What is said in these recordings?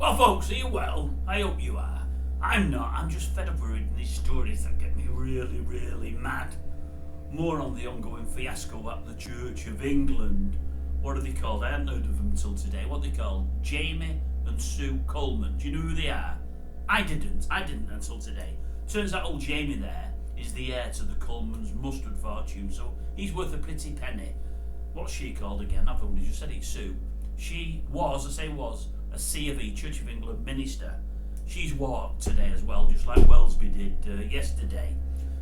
Well, folks, are you well? I hope you are. I'm not. I'm just fed up with reading these stories that get me really, really mad. More on the ongoing fiasco at the Church of England. What are they called? I hadn't heard of them until today. What are they called? Jamie and Sue Coleman. Do you know who they are? I didn't until today. Turns out old Jamie there is the heir to the Coleman'S Mustard fortune, so he's worth a pretty penny. What's she called again? I've only just said it, Sue. She was, a C of E, Church of England minister. She's walked today as well, just like Wellesby did yesterday.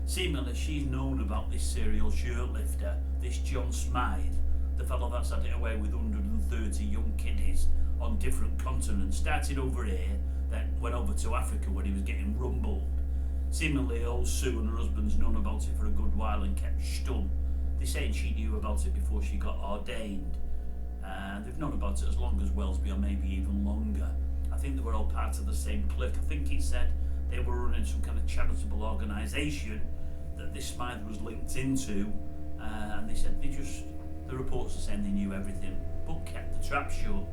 Seemingly she's known about this serial shirtlifter, this John Smyth, the fellow that's had it away with 130 young kiddies on different continents. Started over here, then went over to Africa when he was getting rumbled. Seemingly old Sue and her husband's known about it for a good while and kept stum. They're saying she knew about it before she got ordained. They've known about it as long as Wellesby, or maybe even longer. I think they were all part of the same clique. I think he said they were running some kind of charitable organisation that this Smyth was linked into, and they said the reports are saying they knew everything, but kept the trap shut.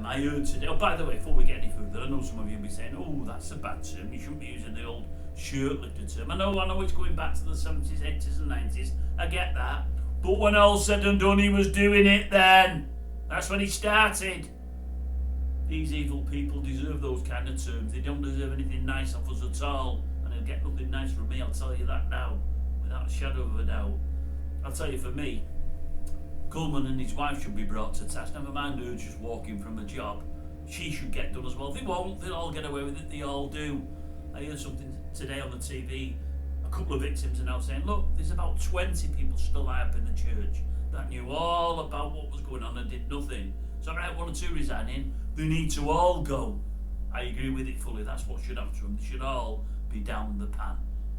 I heard today, oh, by the way, before we get any further, I know some of you will be saying, oh, that's a bad term, you shouldn't be using the old shirtlifter term. I know it's going back to the 70s, 80s and 90s, I get that, but when all said and done, he was doing it then. That's when he started. These evil people deserve those kind of terms. They don't deserve anything nice off us at all, and they'll get nothing nice from me, I'll tell you that now, without a shadow of a doubt. I'll tell you, for me, Coleman and his wife should be brought to task. Never mind her just walking from a job. She should get done as well. They won't. They'll all get away with it. They all do. I heard something today on the TV. A couple of victims are now saying, look, there's about 20 people still high up in the church that knew all about what was going on and did nothing. So, right, one or two resigning. They need to all go. I agree with it fully. That's what should happen to them. They should all be down the pan.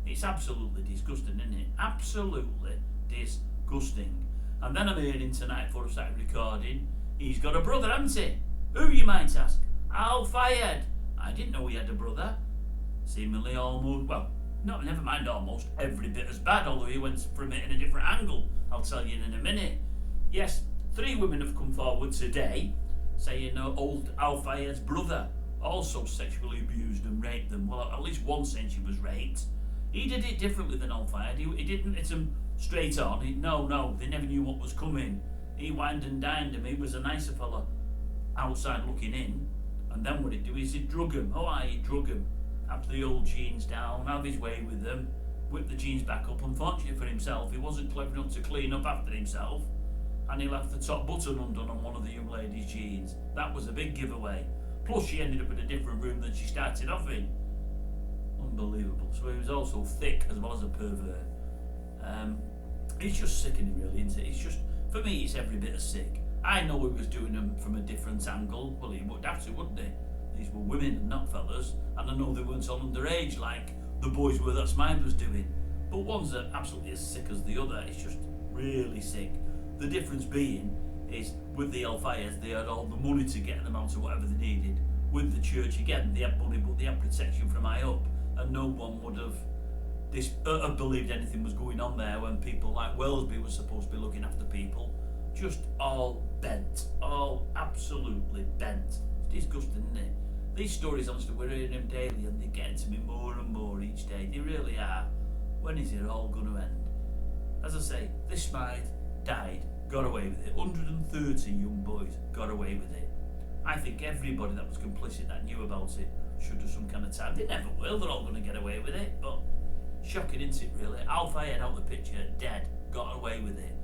It's absolutely disgusting, isn't it? Absolutely disgusting. And then I'm hearing tonight, before I started recording, he's got a brother, hasn't he? Who, you might ask? Al-Fayed. I didn't know he had a brother. Seemingly almost, well, no, never mind almost, every bit as bad, although he went from it in a different angle. I'll tell you in a minute. Yes, 3 women have come forward today saying old Al-Fayed's brother also sexually abused and raped them. Well, at least one saying she was raped. He did it differently than Al-Fayed. He didn't hit them straight on. No, they never knew what was coming. He wined and dined him. He was a nicer fella outside looking in. And then what he'd do is he'd drug him. He'd drug him. Have the old jeans down, have his way with them, whip the jeans back up. Unfortunately for himself, he wasn't clever enough to clean up after himself, and he left the top button undone on one of the young lady's jeans. That was a big giveaway. Plus she ended up in a different room than she started off in. Unbelievable. So he was also thick as well as a pervert. It's just sickening, really, isn't it? It's just, for me, it's every bit as sick. I know he was doing them from a different angle. Well, he would have to, wouldn't he? These were women and not fellas, and I know they weren't all underage like the boys were that Smyth was doing. But one's absolutely as sick as the other. It's just really sick. The difference being is with the Al-Fayeds, they had all the money to get them out of whatever they needed. With the church, again, they had money, but they had protection from high up, and no one would have believed anything was going on there when people like Wellesby were supposed to be looking after people. Just all bent, all absolutely bent. It's disgusting, isn't it? These stories, honestly, we're hearing them daily, and they're getting to me more and more each day. They really are. When is it all going to end? As I say, this Smyth died, got away with it. 130 young boys got away with it. I think everybody that was complicit that knew about it should have some kind of time. They never will. They're all going to get away with it. But shocking, isn't it, really? Al-Fayed out the picture, dead, got away with it.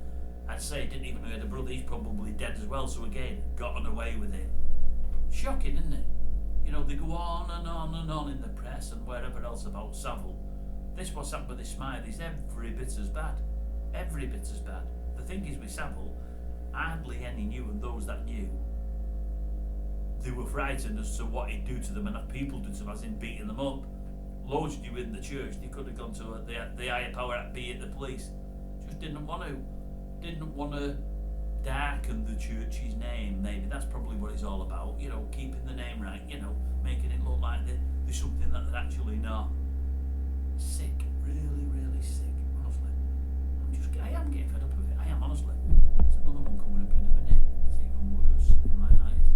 I'd say didn't even know he had a brother. He's probably dead as well. So again, gotten away with it. Shocking, isn't it? You know, they go on and on and on in the press and wherever else about Savile. This what's happened with this Smyth is every bit as bad. Every bit as bad. The thing is with Savile, hardly any knew, and those that knew, they were frightened as to what he'd do to them and have people do to them, as in beating them up. Loads knew in the church. They could have gone to the higher power, be it the police. Just didn't want to darken the church's name. Maybe that's probably what it's all about. You know, keeping the name right. You know, making it look like there's something that they're actually not. Sick, really, really sick. Honestly, I am getting fed up with it. I am, honestly. There's another one coming up in a minute. It's even worse in my eyes.